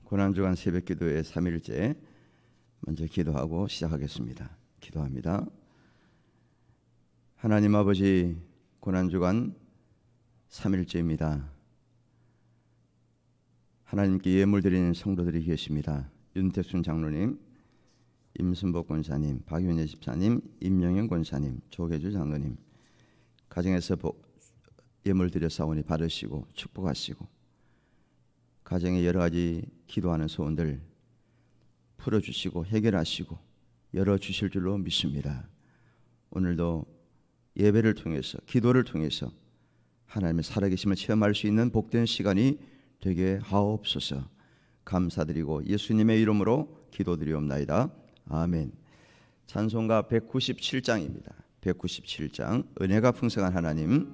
고난주간 새벽기도의 3일째 먼저 기도하고 시작하겠습니다. 기도합니다. 하나님 아버지, 고난주간 3일째입니다. 하나님께 예물 드리는 성도들이 계십니다. 윤택순 장로님, 임순복 권사님, 박윤혜 집사님, 임영영 권사님, 조계주 장로님, 가정에서 예물 드렸사오니 받으시고 축복하시고 가정에 여러 가지 기도하는 소원들 풀어주시고 해결하시고 열어주실 줄로 믿습니다. 오늘도 예배를 통해서 기도를 통해서 하나님의 살아계심을 체험할 수 있는 복된 시간이 되게 하옵소서. 감사드리고 예수님의 이름으로 기도드리옵나이다. 아멘. 찬송가 197장입니다. 197장 은혜가 풍성한 하나님.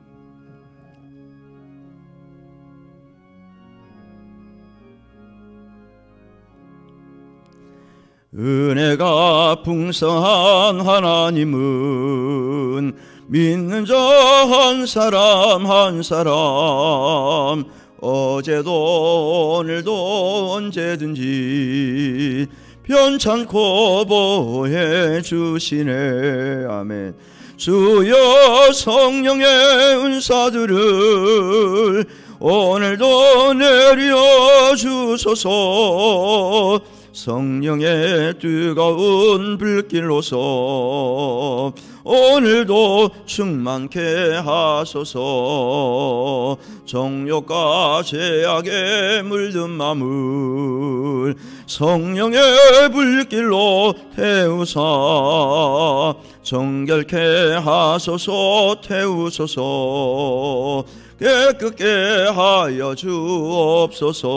은혜가 풍성한 하나님은 믿는 자 한 사람 한 사람 어제도 오늘도 언제든지 편찮고 보호해 주시네. 아멘. 주여 성령의 은사들을 오늘도 내려 주소서. 성령의 뜨거운 불길로서 오늘도 충만케 하소서. 정욕과 죄악에 물든 마음을 성령의 불길로 태우사 정결케 하소서. 태우소서. 깨끗게 하여 주옵소서.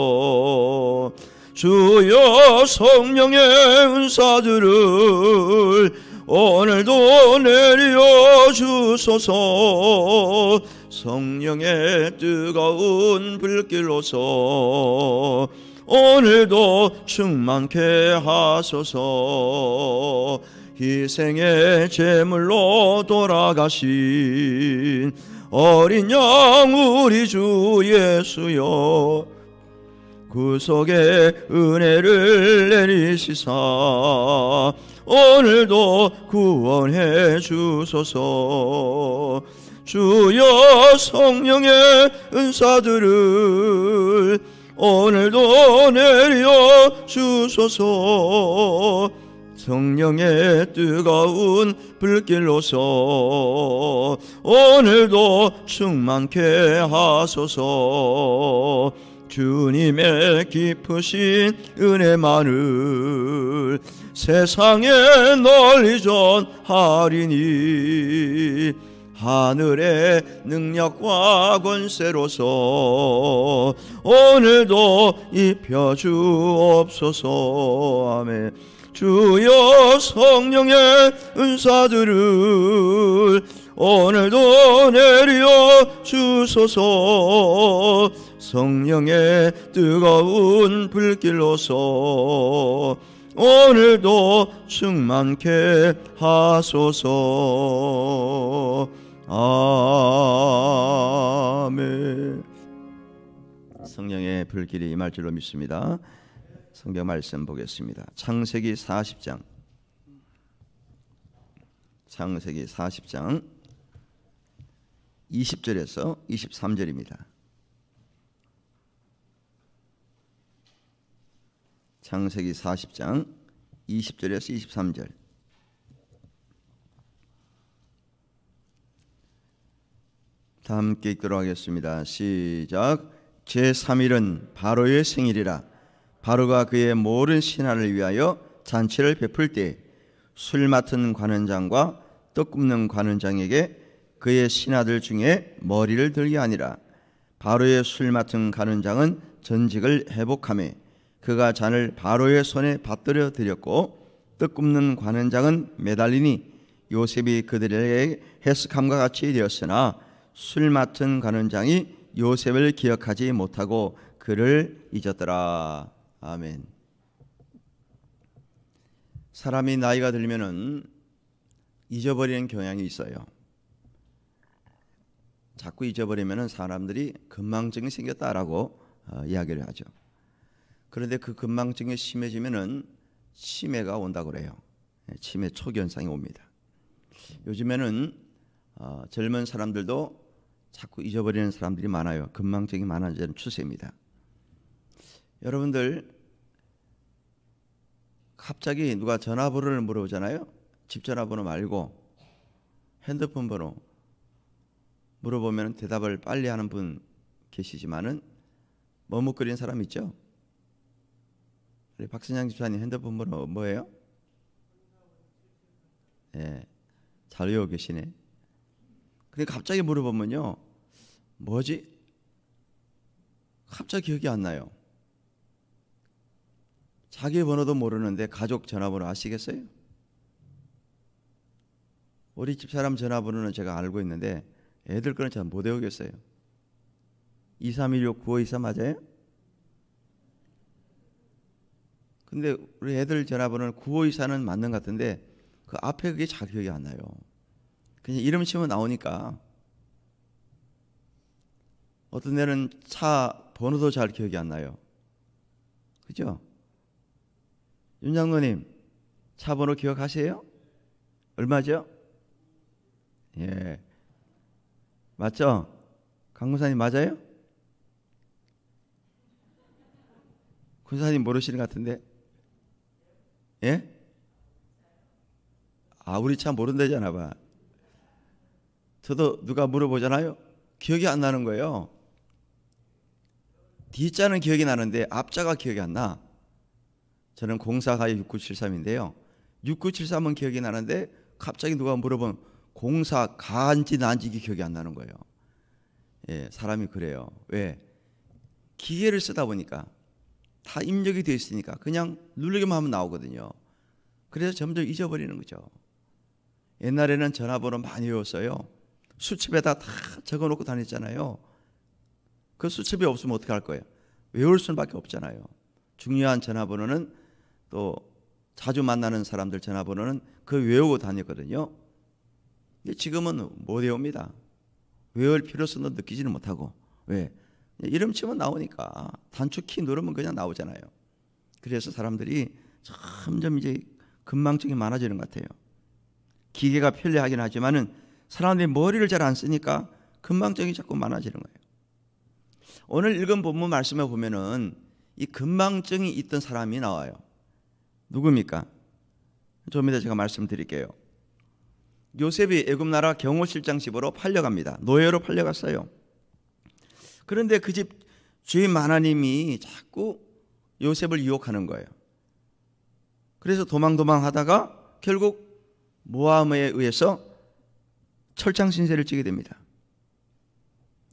주여 성령의 은사들을 오늘도 내려 주소서. 성령의 뜨거운 불길로서 오늘도 충만케 하소서. 희생의 제물로 돌아가신 어린 양 우리 주 예수여, 구속의 은혜를 내리시사 오늘도 구원해 주소서. 주여 성령의 은사들을 오늘도 내려 주소서. 성령의 뜨거운 불길로서 오늘도 충만케 하소서. 주님의 깊으신 은혜만을 세상에 널리 전하리니 하늘의 능력과 권세로서 오늘도 입혀주옵소서. 아멘. 주여 성령의 은사들을 오늘도 내려 주소서. 성령의 뜨거운 불길로서 오늘도 충만케 하소서. 아멘. 성령의 불길이 임할 줄로 믿습니다. 성경 말씀 보겠습니다. 창세기 40장. 창세기 40장 20절에서 23절입니다. 창세기 40장 20절에서 23절. 다 함께 읽도록 하겠습니다. 시작. 제3일은 바로의 생일이라. 바로가 그의 모든 신하를 위하여 잔치를 베풀 때 술 맡은 관원장과 떡 굽는 관원장에게 그의 신하들 중에 머리를 들게 하니라. 바로의 술 맡은 관원장은 전직을 회복하며 그가 잔을 바로의 손에 받들어 드렸고 떡 굽는 관원장은 매달리니 요셉이 그들에게 해석함과 같이 되었으나 술 맡은 관원장이 요셉을 기억하지 못하고 그를 잊었더라. 아멘. 사람이 나이가 들면은 잊어버리는 경향이 있어요. 자꾸 잊어버리면은 사람들이 건망증이 생겼다라고 이야기를 하죠. 그런데 그 건망증이 심해지면은 치매가 온다고 그래요. 치매 초기 현상이 옵니다. 요즘에는 젊은 사람들도 자꾸 잊어버리는 사람들이 많아요. 건망증이 많아지는 추세입니다. 여러분들 갑자기 누가 전화번호를 물어보잖아요. 집 전화번호 말고 핸드폰 번호 물어보면 대답을 빨리 하는 분 계시지만은 머뭇거리는 사람 있죠? 우리 박선양 집사님 핸드폰 번호 뭐예요? 예, 잘 외우고 계시네. 근데 갑자기 물어보면요, 뭐지? 갑자기 기억이 안 나요. 자기 번호도 모르는데 가족 전화번호 아시겠어요? 우리 집사람 전화번호는 제가 알고 있는데 애들 거는 잘 못 외우겠어요. 2316-9524 맞아요? 근데 우리 애들 전화번호는 9524는 맞는 것 같은데 그 앞에 그게 잘 기억이 안 나요. 그냥 이름 치면 나오니까. 어떤 애는 차 번호도 잘 기억이 안 나요. 그죠? 윤 장로님, 차 번호 기억하세요? 얼마죠? 예, 맞죠? 강무사님 맞아요? 군사님 모르시는 것 같은데. 예? 우리 차 모른다잖아 봐. 저도 누가 물어보잖아요. 기억이 안 나는 거예요. D자는 기억이 나는데 앞자가 기억이 안 나. 저는 04-6973인데요. 6973은 기억이 나는데 갑자기 누가 물어보면 04가인지 난지 기억이 안 나는 거예요. 예, 사람이 그래요. 왜? 기계를 쓰다 보니까 다 입력이 되어 있으니까 그냥 누르기만 하면 나오거든요. 그래서 점점 잊어버리는 거죠. 옛날에는 전화번호 많이 외웠어요. 수첩에다 다 적어놓고 다녔잖아요. 그 수첩이 없으면 어떻게 할 거예요? 외울 수밖에 없잖아요. 중요한 전화번호는 또 자주 만나는 사람들 전화번호는 그 외우고 다녔거든요. 근데 지금은 못 외웁니다. 외울 필요성도 느끼지는 못하고. 왜? 이름 치면 나오니까 단축키 누르면 그냥 나오잖아요. 그래서 사람들이 점점 이제 건망증이 많아지는 것 같아요. 기계가 편리하긴 하지만은 사람들이 머리를 잘 안 쓰니까 건망증이 자꾸 많아지는 거예요. 오늘 읽은 본문 말씀에 보면은 이 건망증이 있던 사람이 나와요. 누굽니까? 좀 이따 제가 말씀드릴게요. 요셉이 애굽 나라 경호실장 집으로 팔려갑니다. 노예로 팔려갔어요. 그런데 그 집 주인 마나님이 자꾸 요셉을 유혹하는 거예요. 그래서 도망 하다가 결국 모함에 의해서 철장 신세를 지게 됩니다.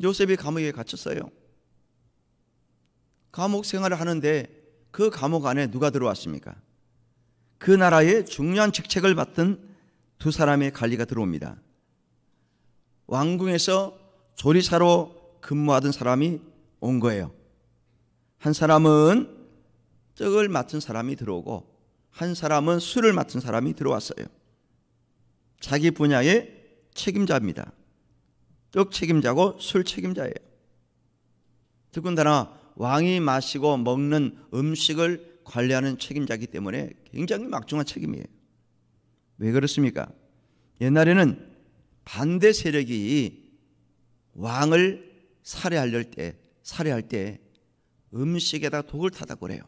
요셉이 감옥에 갇혔어요. 감옥 생활을 하는데 그 감옥 안에 누가 들어왔습니까? 그 나라의 중요한 직책을 맡은 두 사람의 관리가 들어옵니다. 왕궁에서 조리사로 근무하던 사람이 온 거예요. 한 사람은 떡을 맡은 사람이 들어오고 한 사람은 술을 맡은 사람이 들어왔어요. 자기 분야의 책임자입니다. 떡 책임자고 술 책임자예요. 더군다나 왕이 마시고 먹는 음식을 관리하는 책임자이기 때문에 굉장히 막중한 책임이에요. 왜 그렇습니까? 옛날에는 반대 세력이 왕을 살해할 때 음식에다 독을 타다고 그래요.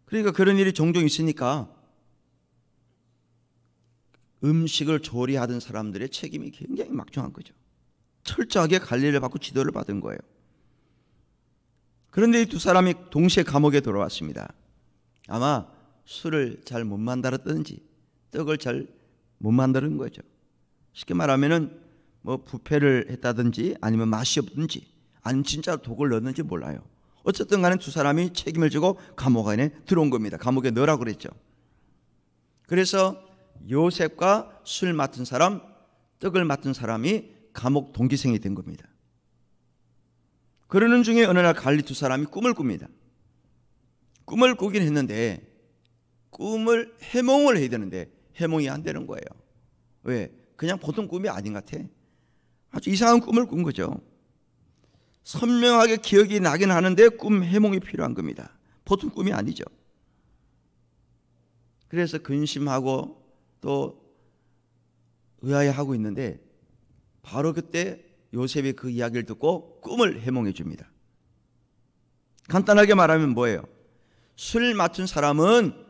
그러니까 그런 일이 종종 있으니까 음식을 조리하던 사람들의 책임이 굉장히 막중한 거죠. 철저하게 관리를 받고 지도를 받은 거예요. 그런데 이 두 사람이 동시에 감옥에 들어왔습니다. 아마 술을 잘 못 만들었든지 떡을 잘 못 만드는 거죠. 쉽게 말하면은 뭐 부패를 했다든지 아니면 맛이 없든지 아니면 진짜 독을 넣었는지 몰라요. 어쨌든 간에 두 사람이 책임을 지고 감옥 안에 들어온 겁니다. 감옥에 넣으라고 그랬죠. 그래서 요셉과 술 맡은 사람, 떡을 맡은 사람이 감옥 동기생이 된 겁니다. 그러는 중에 어느 날 관리 두 사람이 꿈을 꿉니다. 꿈을 꾸긴 했는데 꿈을 해몽을 해야 되는데 해몽이 안 되는 거예요. 왜? 그냥 보통 꿈이 아닌 것 같아. 아주 이상한 꿈을 꾼 거죠. 선명하게 기억이 나긴 하는데 꿈 해몽이 필요한 겁니다. 보통 꿈이 아니죠. 그래서 근심하고 또 의아해하고 있는데 바로 그때 요셉이 그 이야기를 듣고 꿈을 해몽해 줍니다. 간단하게 말하면 뭐예요? 술 맡은 사람은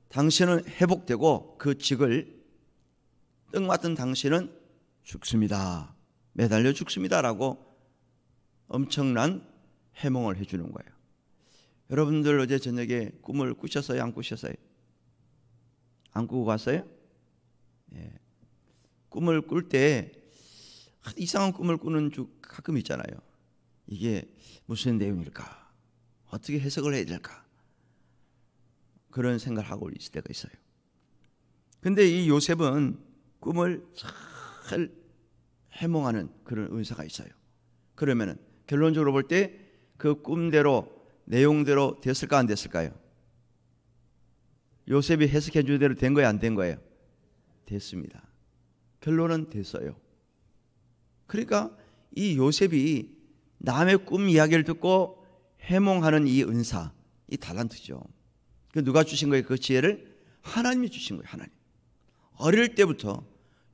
당신은 회복되고 그 직을, 떡 맡은 당신은 죽습니다. 매달려 죽습니다라고 엄청난 해몽을 해주는 거예요. 여러분들 어제 저녁에 꿈을 꾸셨어요? 안 꾸셨어요? 안 꾸고 갔어요? 예. 꿈을 꿀 때 이상한 꿈을 꾸는 주 가끔 있잖아요. 이게 무슨 내용일까? 어떻게 해석을 해야 될까? 그런 생각을 하고 있을 때가 있어요. 근데 이 요셉은 꿈을 잘 해몽하는 그런 은사가 있어요. 그러면은 결론적으로 볼 때 그 꿈대로 내용대로 됐을까 안 됐을까요? 요셉이 해석해 준 대로 된 거예요, 안 된 거예요? 됐습니다. 결론은 됐어요. 그러니까 이 요셉이 남의 꿈 이야기를 듣고 해몽하는 이 은사, 이 달란트죠. 그 누가 주신 거예요? 그 지혜를 하나님이 주신 거예요. 하나님. 어릴 때부터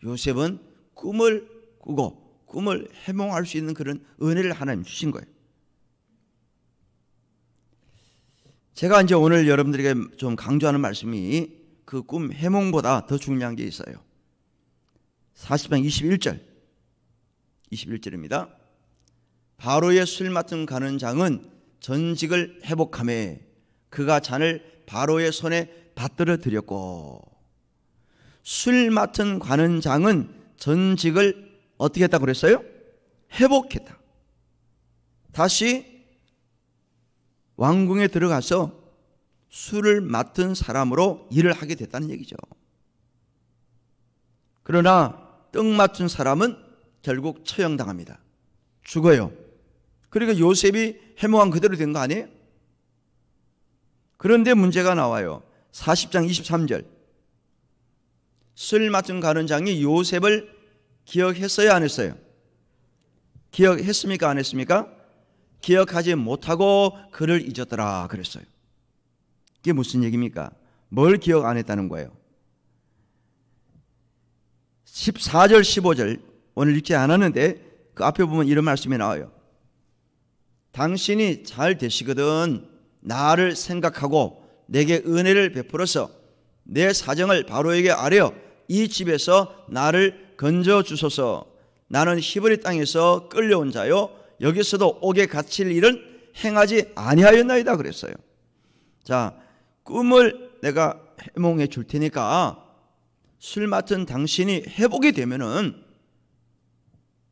요셉은 꿈을 꾸고 꿈을 해몽할 수 있는 그런 은혜를 하나님 주신 거예요. 제가 이제 오늘 여러분들에게 좀 강조하는 말씀이 그 꿈 해몽보다 더 중요한 게 있어요. 40장 21절입니다. 바로의 술 맡은 가는 장은 전직을 회복하며 그가 잔을 바로의 손에 받들어 드렸고, 술 맡은 가는 장은 전직을 어떻게 했다고 그랬어요? 회복했다. 다시 왕궁에 들어가서 술을 맡은 사람으로 일을 하게 됐다는 얘기죠. 그러나 떡 맡은 사람은 결국 처형당합니다. 죽어요. 그러니까 요셉이 해몽한 그대로 된 거 아니에요? 그런데 문제가 나와요. 40장 23절. 술 맡은 가는 장이 요셉을 기억했어요, 안 했어요? 기억했습니까, 안 했습니까? 기억하지 못하고 그를 잊었더라 그랬어요. 이게 무슨 얘기입니까? 뭘 기억 안 했다는 거예요? 14절 15절 오늘 읽지 않았는데 그 앞에 보면 이런 말씀이 나와요. 당신이 잘 되시거든 나를 생각하고 내게 은혜를 베풀어서 내 사정을 바로에게 아뢰어 이 집에서 나를 건져 주소서. 나는 히브리 땅에서 끌려온 자요 여기서도 옥에 갇힐 일은 행하지 아니하였나이다 그랬어요. 자, 꿈을 내가 해몽해 줄 테니까 술 맡은 당신이 회복이 되면은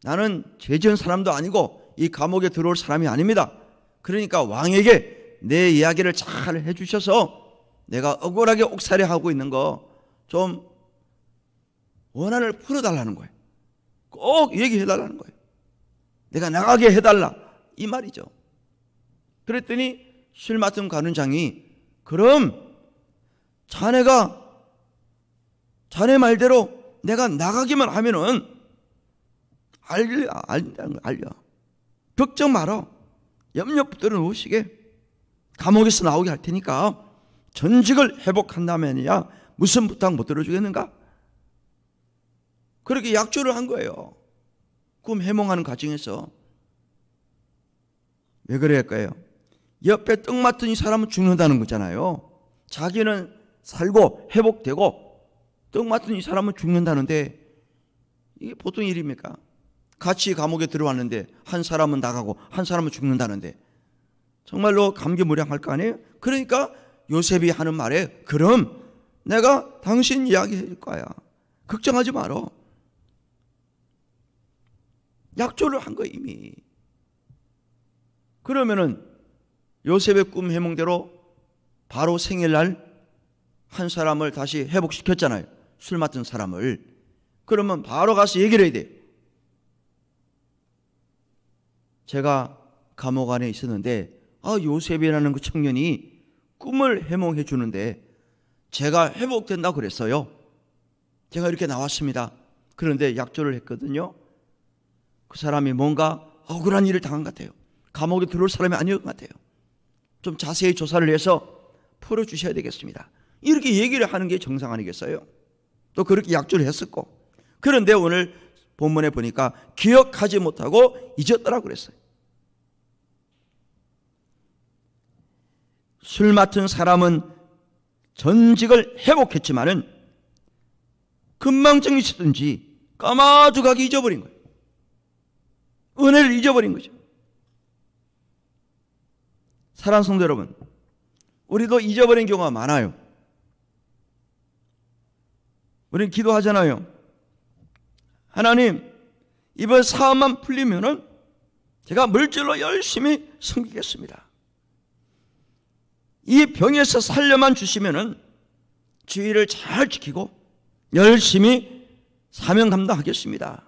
나는 죄 지은 사람도 아니고 이 감옥에 들어올 사람이 아닙니다. 그러니까 왕에게 내 이야기를 잘 해주셔서 내가 억울하게 옥살이하고 있는 거 좀 원한을 풀어달라는 거예요. 꼭 얘기해달라는 거예요. 내가 나가게 해달라 이 말이죠. 그랬더니 술 맡은 가는 장이 그럼 자네가 자네 말대로 내가 나가기만 하면은 알려. 걱정 마라. 염려 붙들어 놓으시게. 감옥에서 나오게 할 테니까 전직을 회복한다면야 무슨 부탁 못 들어주겠는가? 그렇게 약조를 한 거예요. 꿈 해몽하는 과정에서. 왜 그럴까요? 옆에 떡 맡은 이 사람은 죽는다는 거잖아요. 자기는 살고 회복되고 떡 맡은 이 사람은 죽는다는데 이게 보통 일입니까? 같이 감옥에 들어왔는데 한 사람은 나가고 한 사람은 죽는다는데 정말로 감개무량할 거 아니에요? 그러니까 요셉이 하는 말에 그럼 내가 당신 이야기 해줄 거야. 걱정하지 마라. 약조를 한 거예요 이미. 그러면은 요셉의 꿈 해몽대로 바로 생일날 한 사람을 다시 회복시켰잖아요. 술 맡은 사람을. 그러면 바로 가서 얘기를 해야 돼요. 제가 감옥 안에 있었는데 요셉이라는 그 청년이 꿈을 해몽해 주는데 제가 회복된다고 그랬어요. 제가 이렇게 나왔습니다. 그런데 약조를 했거든요. 그 사람이 뭔가 억울한 일을 당한 것 같아요. 감옥에 들어올 사람이 아니었던 것 같아요. 좀 자세히 조사를 해서 풀어주셔야 되겠습니다. 이렇게 얘기를 하는 게 정상 아니겠어요? 또 그렇게 약조를 했었고. 그런데 오늘 본문에 보니까 기억하지 못하고 잊었더라고 그랬어요. 술 맡은 사람은 전직을 회복했지만은 금방증이 있었든지 까마득하게 잊어버린 거예요. 은혜를 잊어버린 거죠. 사랑하는 성도 여러분, 우리도 잊어버린 경우가 많아요. 우리는 기도하잖아요. 하나님, 이번 사업만 풀리면은 제가 물질로 열심히 섬기겠습니다. 이 병에서 살려만 주시면은 주의를 잘 지키고 열심히 사명 감당하겠습니다.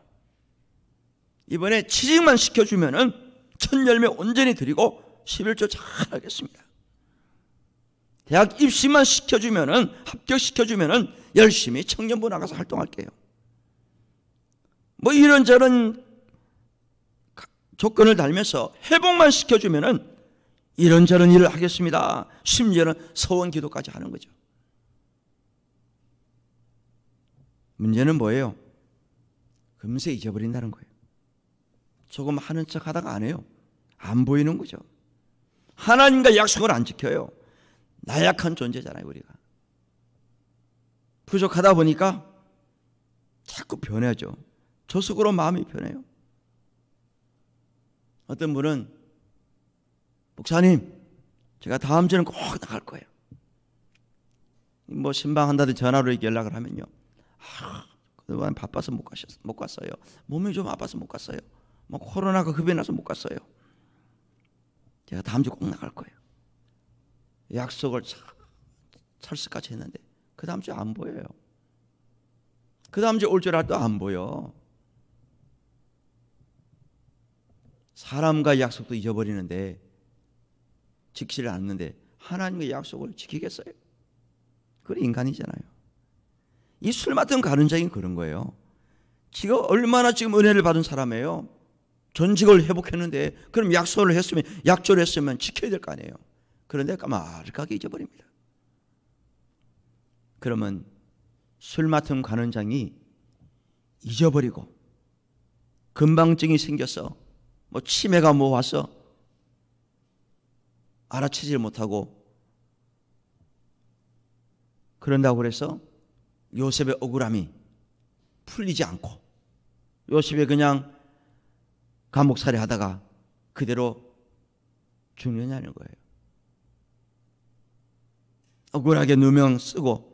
이번에 취직만 시켜주면은 첫 열매 온전히 드리고 11조 잘 하겠습니다. 대학 입시만 시켜주면은, 합격시켜주면은 열심히 청년부 나가서 활동할게요. 뭐 이런저런 조건을 달면서 회복만 시켜주면은 이런저런 일을 하겠습니다. 심지어는 서원 기도까지 하는 거죠. 문제는 뭐예요? 금세 잊어버린다는 거예요. 조금 하는 척 하다가 안 해요. 안 보이는 거죠. 하나님과 약속을 안 지켜요. 나약한 존재잖아요, 우리가. 부족하다 보니까 자꾸 변하죠. 저속으로 마음이 변해요. 어떤 분은 목사님, 제가 다음 주에는 꼭 나갈 거예요. 뭐 신방한다든지 전화로 이렇게 연락을 하면요. 그동안 바빠서 못 갔어요. 몸이 좀 아파서 못 갔어요. 뭐 코로나가 급이 나서 못 갔어요. 제가 다음 주 꼭 나갈 거예요. 약속을 철수까지 했는데 그 다음 주에 안 보여요. 그 다음 주에 올 줄 알아도 안 보여. 사람과 약속도 잊어버리는데, 지키지를 않는데 하나님의 약속을 지키겠어요? 그래, 인간이잖아요. 이 술 맡은 가늠자인 그런 거예요. 지가 얼마나 지금 은혜를 받은 사람이에요. 전직을 회복했는데, 그럼 약속을 했으면, 약조를 했으면 지켜야 될 거 아니에요. 그런데 까마득하게 잊어버립니다. 그러면 술 맡은 관원장이 잊어버리고 건방증이 생겨서 뭐 치매가 뭐 와서 알아채질 못하고 그런다고 그래서 요셉의 억울함이 풀리지 않고 요셉이 그냥 감옥살이 하다가 그대로 죽느냐는 거예요. 억울하게 누명 쓰고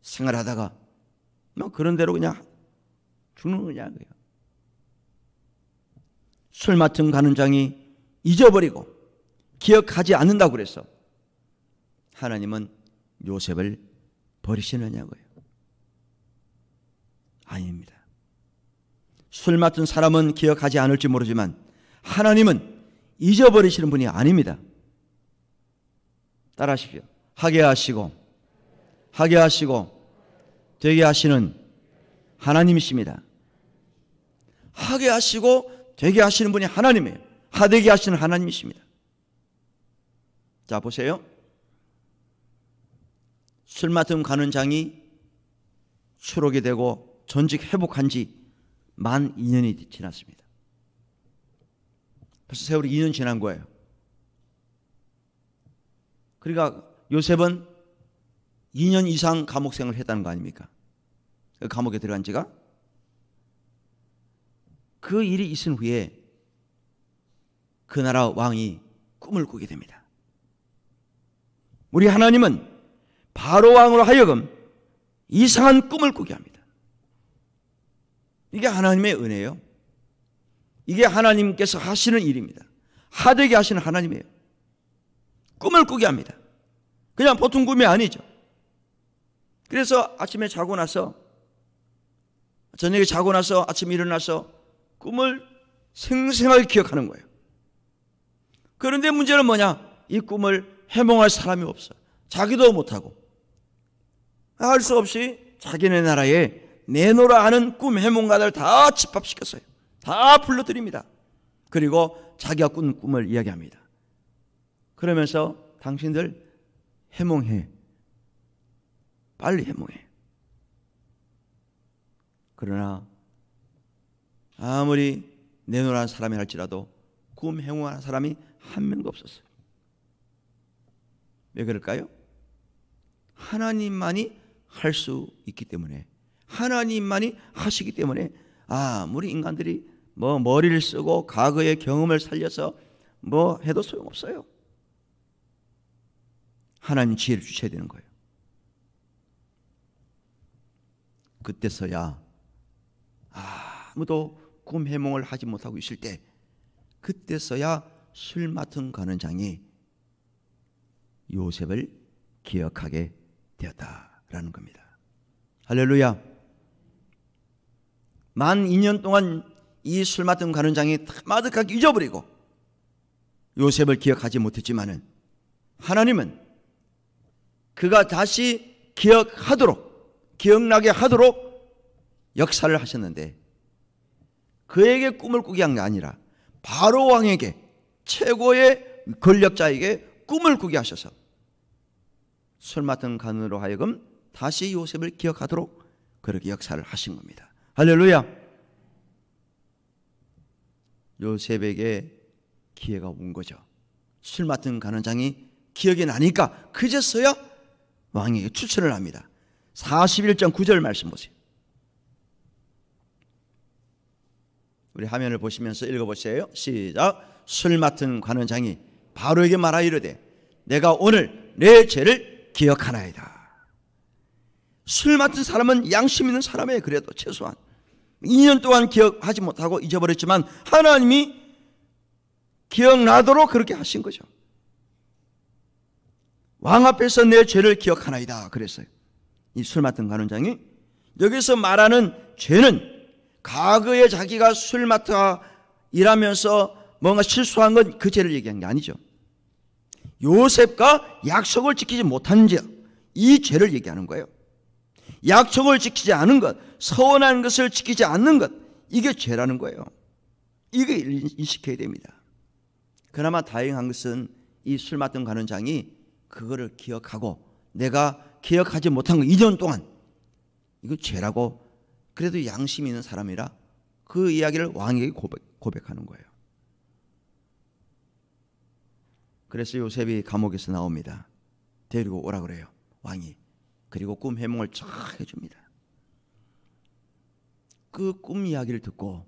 생활하다가 뭐 그런 대로 그냥 죽는 거냐고요. 술 맡은 간원장이 잊어버리고 기억하지 않는다고 그래서 하나님은 요셉을 버리시느냐고요. 아닙니다. 술 맡은 사람은 기억하지 않을지 모르지만 하나님은 잊어버리시는 분이 아닙니다. 따라하십시오. 하게 하시고 되게 하시는 하나님이십니다. 하게 하시고 되게 하시는 분이 하나님이에요. 하되게 하시는 하나님이십니다. 자, 보세요. 술 맡은 간원장이 추록이 되고 전직 회복한 지 만 2년이 지났습니다. 벌써 세월이 2년 지난 거예요. 그러니까 요셉은 2년 이상 감옥 생활을 했다는 거 아닙니까? 그 감옥에 들어간 지가. 그 일이 있은 후에 그 나라 왕이 꿈을 꾸게 됩니다. 우리 하나님은 바로 왕으로 하여금 이상한 꿈을 꾸게 합니다. 이게 하나님의 은혜예요. 이게 하나님께서 하시는 일입니다. 하되게 하시는 하나님이에요. 꿈을 꾸게 합니다. 그냥 보통 꿈이 아니죠. 그래서 아침에 자고 나서, 저녁에 자고 나서 아침에 일어나서 꿈을 생생하게 기억하는 거예요. 그런데 문제는 뭐냐? 이 꿈을 해몽할 사람이 없어요. 자기도 못하고 할 수 없이 자기네 나라에 내노라 하는 꿈 해몽가들 다 집합시켰어요. 다 불러들입니다. 그리고 자기가 꾼 꿈을 이야기합니다. 그러면서 당신들 해몽해. 빨리 해몽해. 그러나 아무리 내놓으라는 사람이 할지라도 꿈 해몽하는 사람이 한 명도 없었어요. 왜 그럴까요? 하나님만이 할 수 있기 때문에, 하나님만이 하시기 때문에 아무리 인간들이 머리를 쓰고 과거의 경험을 살려서 해도 소용없어요. 하나님 지혜를 주셔야 되는 거예요. 그때서야 아무도 꿈 해몽을 하지 못하고 있을 때, 그때서야 술 맡은 관원장이 요셉을 기억하게 되었다라는 겁니다. 할렐루야. 만 2년 동안 이 술 맡은 관원장이 마득하게 잊어버리고 요셉을 기억하지 못했지만은, 하나님은 그가 다시 기억나게 하도록 역사를 하셨는데, 그에게 꿈을 꾸게 한 게 아니라 바로 왕에게, 최고의 권력자에게 꿈을 꾸게 하셔서 술 맡은 관원으로 하여금 다시 요셉을 기억하도록 그렇게 역사를 하신 겁니다. 할렐루야. 요셉에게 기회가 온 거죠. 술 맡은 관원장이 기억이 나니까 그제서야 왕에게 추천을 합니다. 41장 9절 말씀 보세요. 우리 화면을 보시면서 읽어보세요. 시작. 술 맡은 관원장이 바로에게 말하여 이르되 내가 오늘 내 죄를 기억하나이다. 술 맡은 사람은 양심 있는 사람이에요. 그래도 최소한 2년 동안 기억하지 못하고 잊어버렸지만 하나님이 기억나도록 그렇게 하신 거죠. 왕 앞에서 내 죄를 기억하나이다 그랬어요. 이 술 맡은 관원장이 여기서 말하는 죄는 과거에 자기가 술 맡아 일하면서 뭔가 실수한 건 그 죄를 얘기한 게 아니죠. 요셉과 약속을 지키지 못한 죄, 이 죄를 얘기하는 거예요. 약속을 지키지 않은 것, 서원한 것을 지키지 않는 것, 이게 죄라는 거예요. 이게 인식해야 됩니다. 그나마 다행한 것은 이 술 맡은 관원장이 그거를 기억하고, 내가 기억하지 못한 거 2년 동안 이거 죄라고, 그래도 양심이 있는 사람이라 그 이야기를 왕에게 고백하는 거예요. 그래서 요셉이 감옥에서 나옵니다. 데리고 오라 그래요, 왕이. 그리고 꿈 해몽을 쫙 해줍니다. 그 꿈 이야기를 듣고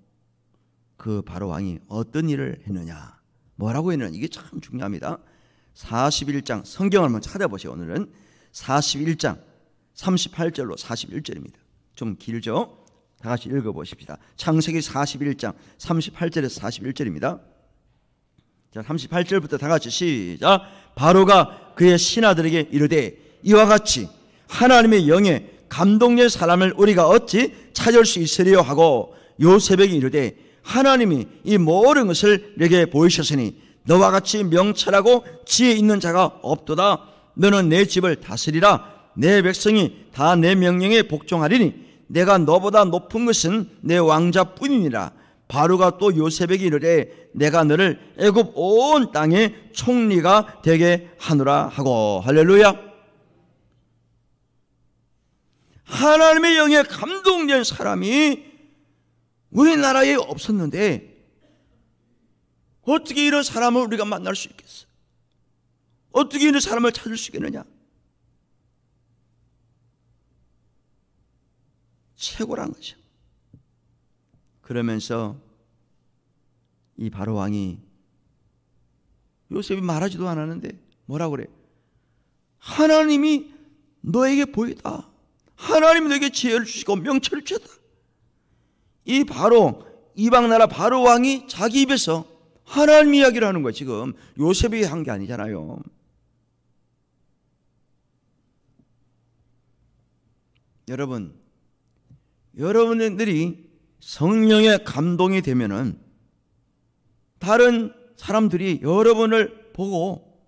그 바로 왕이 어떤 일을 했느냐, 뭐라고 했느냐, 이게 참 중요합니다. 41장 성경을 한번 찾아보세요. 오늘은 41장 38절로 41절입니다. 좀 길죠? 다 같이 읽어보십시다. 창세기 41장 38절에서 41절입니다. 자, 38절부터 다 같이 시작. 바로가 그의 신하들에게 이르되 이와 같이 하나님의 영에 감동된 사람을 우리가 어찌 찾을 수 있으리요 하고 요셉에게 이르되 하나님이 이 모든 것을 내게 보이셨으니 너와 같이 명철하고 지혜 있는 자가 없도다. 너는 내 집을 다스리라. 내 백성이 다 내 명령에 복종하리니 내가 너보다 높은 것은 내 왕자뿐이니라. 바로가 또 요셉에게 이르되 내가 너를 애굽 온 땅의 총리가 되게 하노라 하고. 할렐루야. 하나님의 영에 감동된 사람이 우리나라에 없었는데 어떻게 이런 사람을 우리가 만날 수 있겠어? 어떻게 이런 사람을 찾을 수 있겠느냐? 최고란 거죠. 그러면서 이 바로 왕이, 요셉이 말하지도 않았는데 뭐라고 그래? 하나님이 너에게 보이다. 하나님이 너에게 지혜를 주시고 명철을 주셨다. 이 바로 이방나라 바로 왕이 자기 입에서 하나님 이야기를 하는 거예요. 지금 요셉이 한 게 아니잖아요. 여러분들이 성령의 감동이 되면은 다른 사람들이 여러분을 보고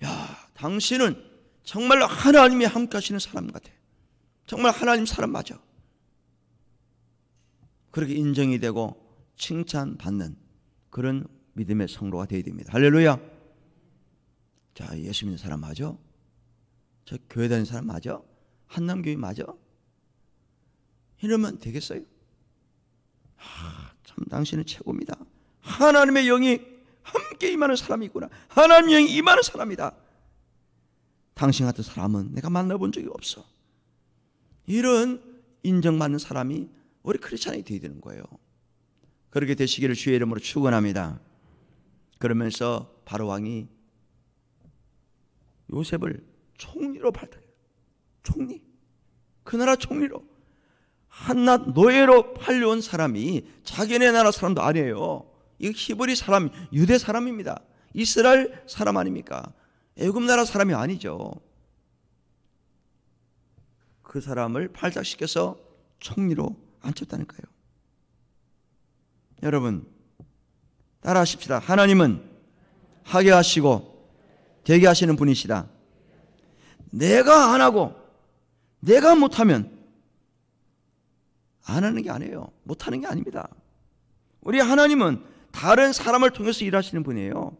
야, 당신은 정말로 하나님이 함께 하시는 사람 같아. 정말 하나님 사람 맞아. 그렇게 인정이 되고 칭찬받는 그런 믿음의 성도가 되어야 됩니다. 할렐루야. 자, 예수 믿는 사람 맞아? 저 교회 다니는 사람 맞아? 한남교회 맞아? 이러면 되겠어요? 참 당신은 최고입니다. 하나님의 영이 함께 임하는 사람이 있구나. 하나님의 영이 임하는 사람이다. 당신 같은 사람은 내가 만나본 적이 없어. 이런 인정받는 사람이 우리 크리스찬이 되어야 되는 거예요. 그렇게 되시기를 주의 이름으로 축원합니다. 그러면서 바로 왕이 요셉을 총리로 발탁해요. 총리. 그 나라 총리로. 한낱 노예로 팔려온 사람이 자기네 나라 사람도 아니에요. 이 히브리 사람, 유대 사람입니다. 이스라엘 사람 아닙니까? 애굽 나라 사람이 아니죠. 그 사람을 발탁시켜서 총리로 앉혔다니까요. 여러분 따라하십시다. 하나님은 하게 하시고 되게 하시는 분이시다. 내가 안 하고 내가 못하면 안 하는 게 아니에요. 못하는 게 아닙니다. 우리 하나님은 다른 사람을 통해서 일하시는 분이에요.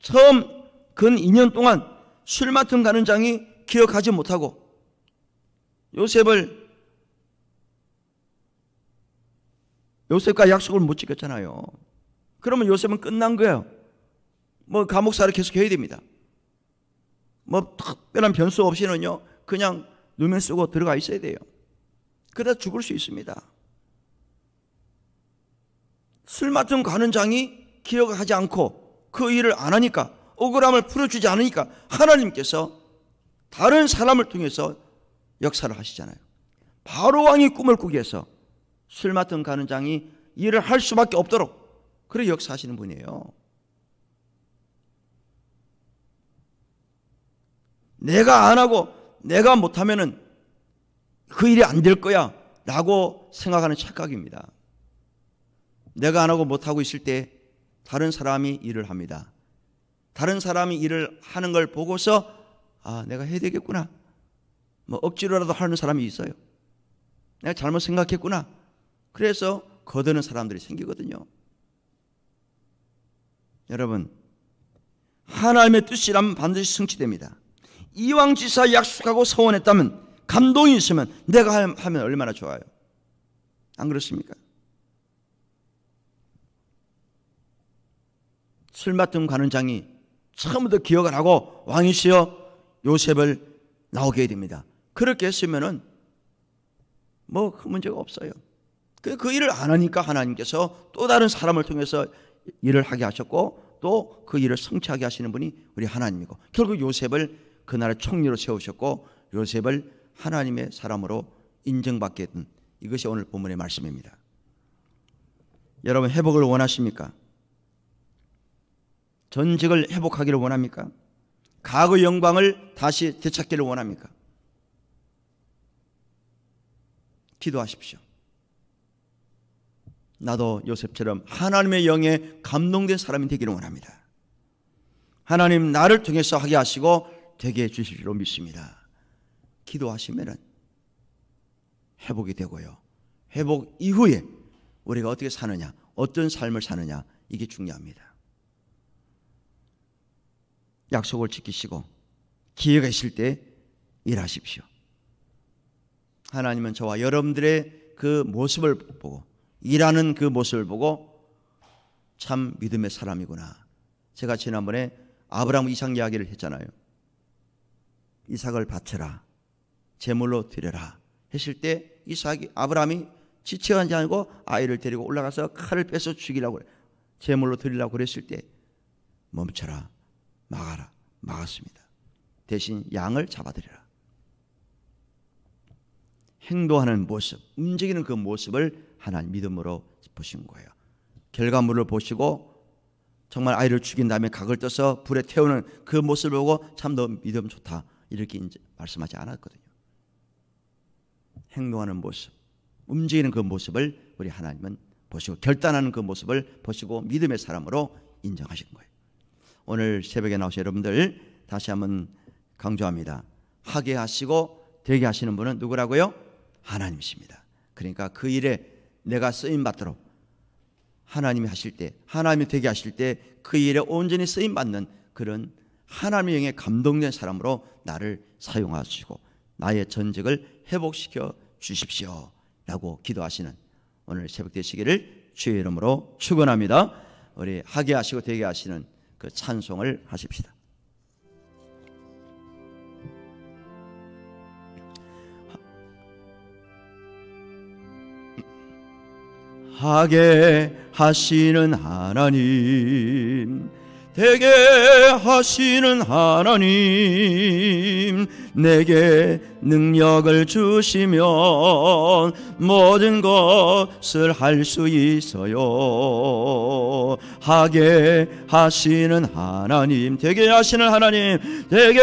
처음 근 2년 동안 술 맡은 가는 장이 기억하지 못하고 요셉과 약속을 못 지켰잖아요. 그러면 요셉은 끝난 거예요. 뭐 감옥살이 계속 해야 됩니다. 뭐 특별한 변수 없이는요 그냥 누면 쓰고 들어가 있어야 돼요. 그러다 죽을 수 있습니다. 술 맡은 관원장이 기억하지 않고 그 일을 안 하니까, 억울함을 풀어주지 않으니까 하나님께서 다른 사람을 통해서 역사를 하시잖아요. 바로 왕이 꿈을 꾸게 해서 술 맡은 관원장이 일을 할 수밖에 없도록 그렇게 역사하시는 분이에요. 내가 안 하고 내가 못하면은 그 일이 안 될 거야 라고 생각하는 착각입니다. 내가 안 하고 못하고 있을 때 다른 사람이 일을 합니다. 다른 사람이 일을 하는 걸 보고서 아, 내가 해야 되겠구나. 뭐 억지로라도 하는 사람이 있어요. 내가 잘못 생각했구나. 그래서 거드는 사람들이 생기거든요. 여러분, 하나님의 뜻이라면 반드시 성취됩니다. 이왕지사 약속하고 서원했다면, 감동이 있으면 내가 하면 얼마나 좋아요. 안 그렇습니까? 술 맡은 관원장이 처음부터 기억을 하고 왕이시여 요셉을 나오게 해야 됩니다. 그렇게 했으면은 뭐 큰 문제가 없어요. 그 일을 안 하니까 하나님께서 또 다른 사람을 통해서 일을 하게 하셨고 또 그 일을 성취하게 하시는 분이 우리 하나님이고, 결국 요셉을 그 나라의 총리로 세우셨고 요셉을 하나님의 사람으로 인정받게 된, 이것이 오늘 본문의 말씀입니다. 여러분, 회복을 원하십니까? 전직을 회복하기를 원합니까? 과거 영광을 다시 되찾기를 원합니까? 기도하십시오. 나도 요셉처럼 하나님의 영에 감동된 사람이 되기를 원합니다. 하나님 나를 통해서 하게 하시고 되게 해주실 줄로 믿습니다. 기도하시면 회복이 되고요, 회복 이후에 우리가 어떻게 사느냐, 어떤 삶을 사느냐, 이게 중요합니다. 약속을 지키시고 기회가 있을 때 일하십시오. 하나님은 저와 여러분들의 그 모습을 보고, 일하는 그 모습을 보고 참 믿음의 사람이구나. 제가 지난번에 아브라함 이삭 이야기를 했잖아요. 이삭을 바쳐라, 제물로 드려라 했을 때 아브라함이 지체하지 않고 아이를 데리고 올라가서 칼을 빼서 죽이려고 제물로 드리려고 그랬을 때 멈춰라, 막아라, 막았습니다. 대신 양을 잡아드려라. 행동하는 모습, 움직이는 그 모습을 하나님 믿음으로 보신 거예요. 결과물을 보시고 정말 아이를 죽인 다음에 각을 떠서 불에 태우는 그 모습을 보고 참 너 믿음 좋다 이렇게 말씀하지 않았거든요. 행동하는 모습, 움직이는 그 모습을 우리 하나님은 보시고, 결단하는 그 모습을 보시고 믿음의 사람으로 인정하신 거예요. 오늘 새벽에 나오신 여러분들 다시 한번 강조합니다. 하게 하시고 되게 하시는 분은 누구라고요? 하나님이십니다. 그러니까 그 일에 내가 쓰임 받도록 하나님이 하실 때, 하나님이 되게 하실 때 그 일에 온전히 쓰임받는 그런 하나님의 영에 감동된 사람으로 나를 사용하시고 나의 전직을 회복시켜 주십시오 라고 기도하시는 오늘 새벽 되시기를 주의 이름으로 축원합니다. 우리 하게 하시고 되게 하시는 그 찬송을 하십시다. 하게 하시는 하나님, 되게 하시는 하나님, 내게 능력을 주시면 모든 것을 할 수 있어요. 하게 하시는 하나님, 되게 하시는 하나님, 되게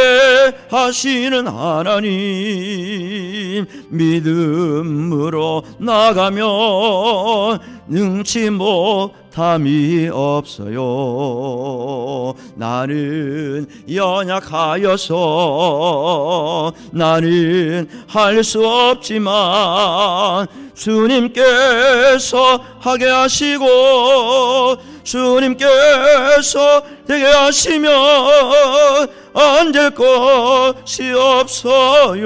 하시는 하나님, 믿음으로 나가면 능치 못함이 없어요. 나는 연약하여서 나는 할 수 없지만 주님께서 하게 하시고 주님께서 되게 하시면 안 될 것이 없어요.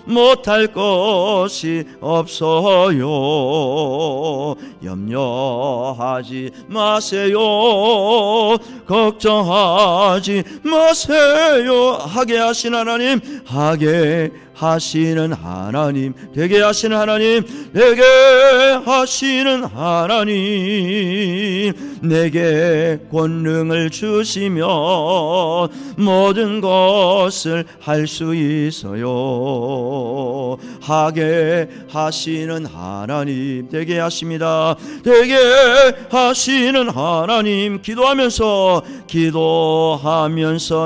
못할 것이 없어요. 염려하지 마세요. 걱정하지 마세요. 하게 하신 하나님, 하게 하시는 하나님, 되게 하시는 하나님, 되게 하시는 하나님, 내게 권능을 주시면 모든 것을 할 수 있어요. 하게 하시는 하나님, 되게 하십니다. 되게 하시는 하나님, 기도하면서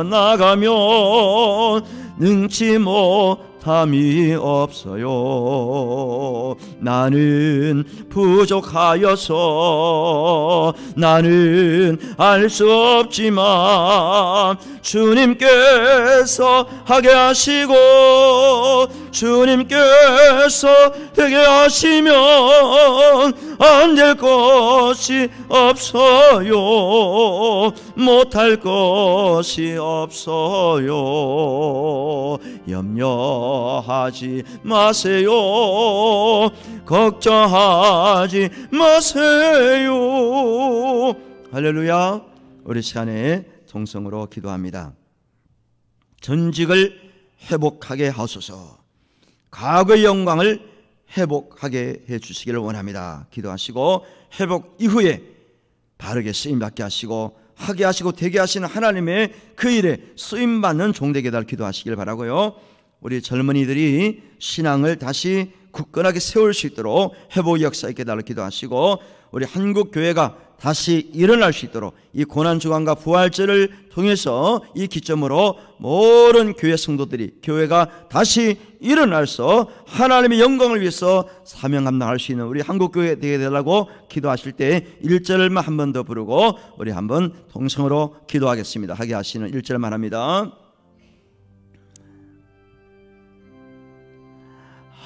나가면 능치 못함이 없어요. 나는 부족하여서 나는 알 수 없지만 주님께서 하게 하시고 주님께서 되게 하시면 안 될 것이 없어요. 못할 것이 없어요. 염려하지 마세요. 걱정하지 마세요. 할렐루야. 우리 시간에 통성으로 기도합니다. 전직을 회복하게 하소서. 과거의 영광을 회복하게 해주시기를 원합니다. 기도하시고 회복 이후에 바르게 쓰임받게 하시고 하게 하시고 되게 하시는 하나님의 그 일에 쓰임받는 종되게 달 기도하시길 바라고요. 우리 젊은이들이 신앙을 다시 굳건하게 세울 수 있도록 회복 역사 있게 달라 기도하시고, 우리 한국교회가 다시 일어날 수 있도록 이 고난주간과 부활절을 통해서 이 기점으로 모든 교회 성도들이 교회가 다시 일어나서 하나님의 영광을 위해서 사명 감당할 수 있는 우리 한국교회 되게 되라고 기도하실 때 1절만 한 번 더 부르고 우리 한번 동성으로 기도하겠습니다. 하게 하시는 1절만 합니다.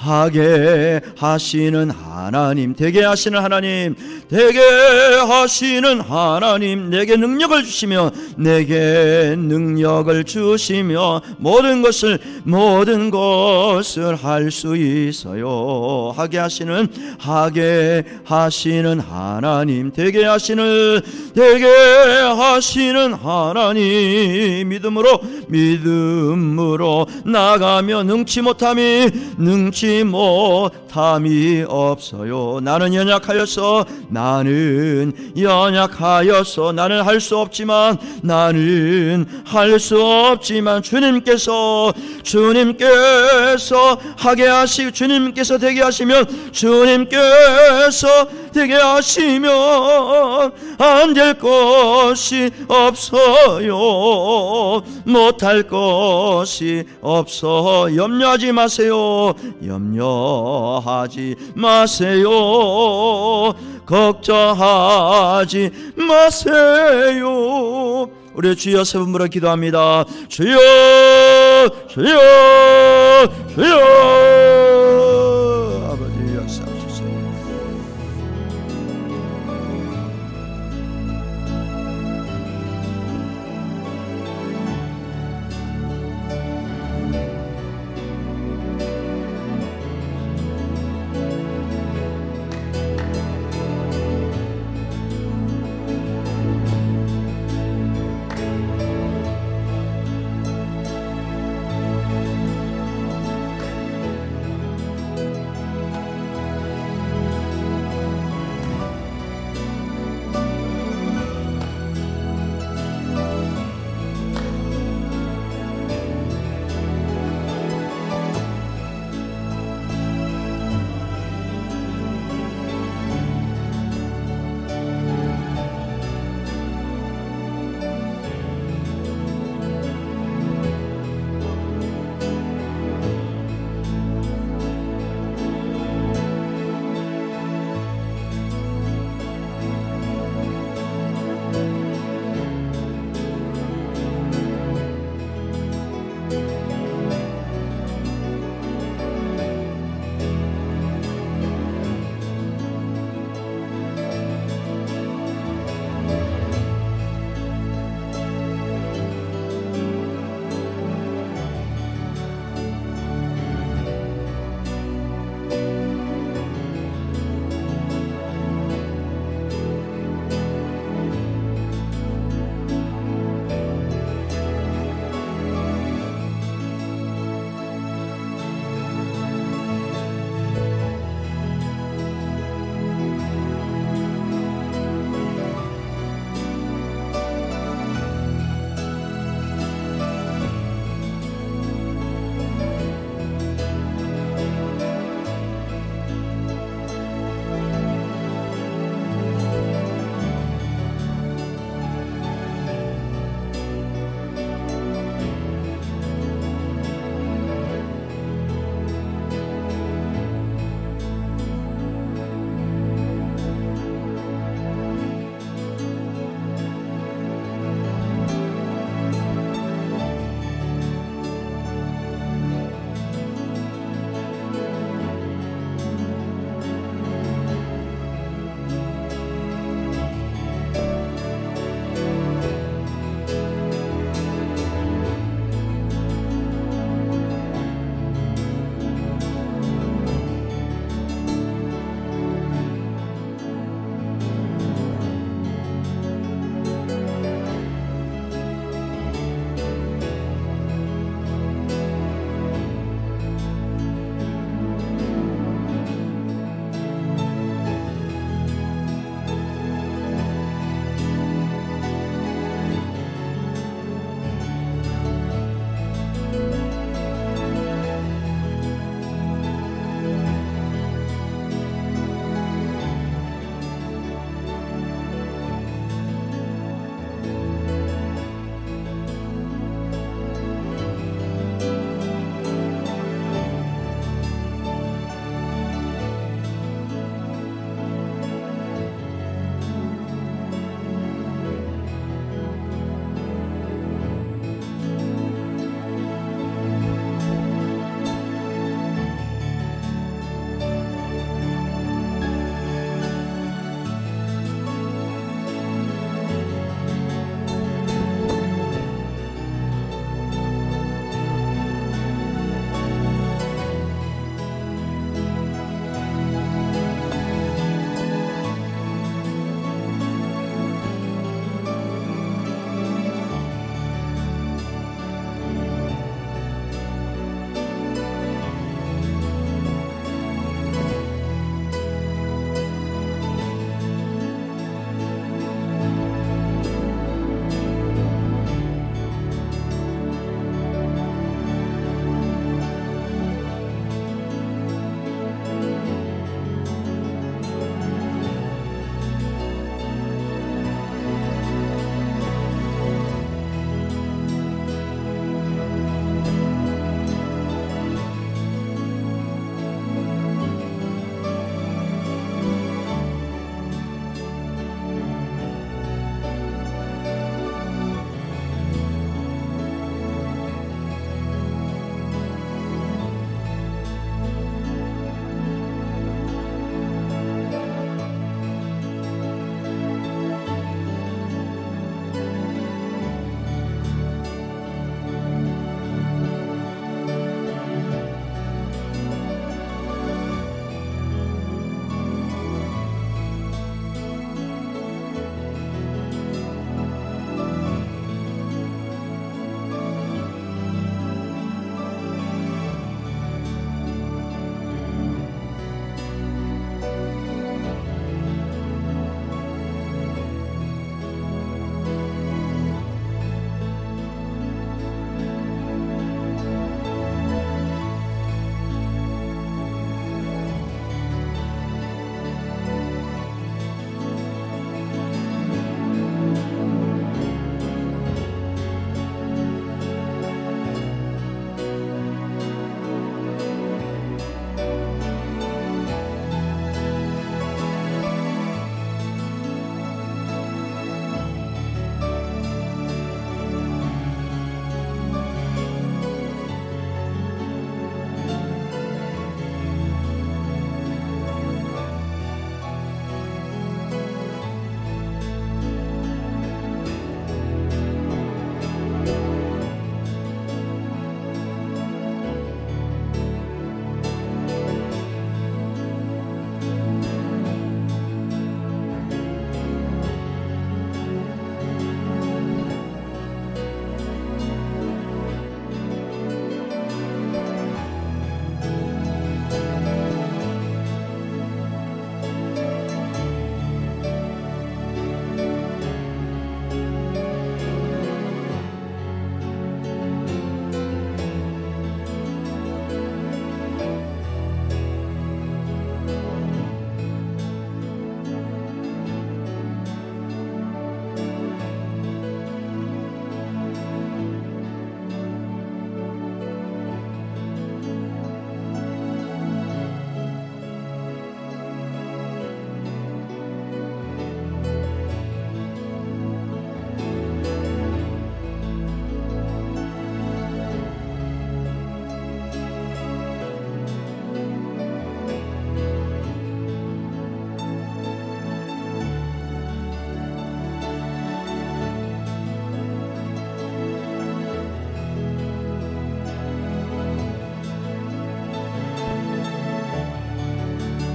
하게 하시는 하나님, 되게 하시는 하나님, 되게 하시는 하나님, 내게 능력을 주시며 내게 능력을 주시며 모든 것을 할 수 있어요. 하게 하시는 하나님, 되게 하시는 하나님, 믿음으로 나가며 능치 못함이 없어요. 나는 연약하여서 나는 할 수 없지만 주님께서 하게 하시고 주님께서 되게 하시면 안 될 것이 없어요. 못할 것이 없어. 염려하지 마세요. 염려하지 마세요. 걱정하지 마세요. 우리 주여 세 번 물어 기도합니다. 주여, 주여,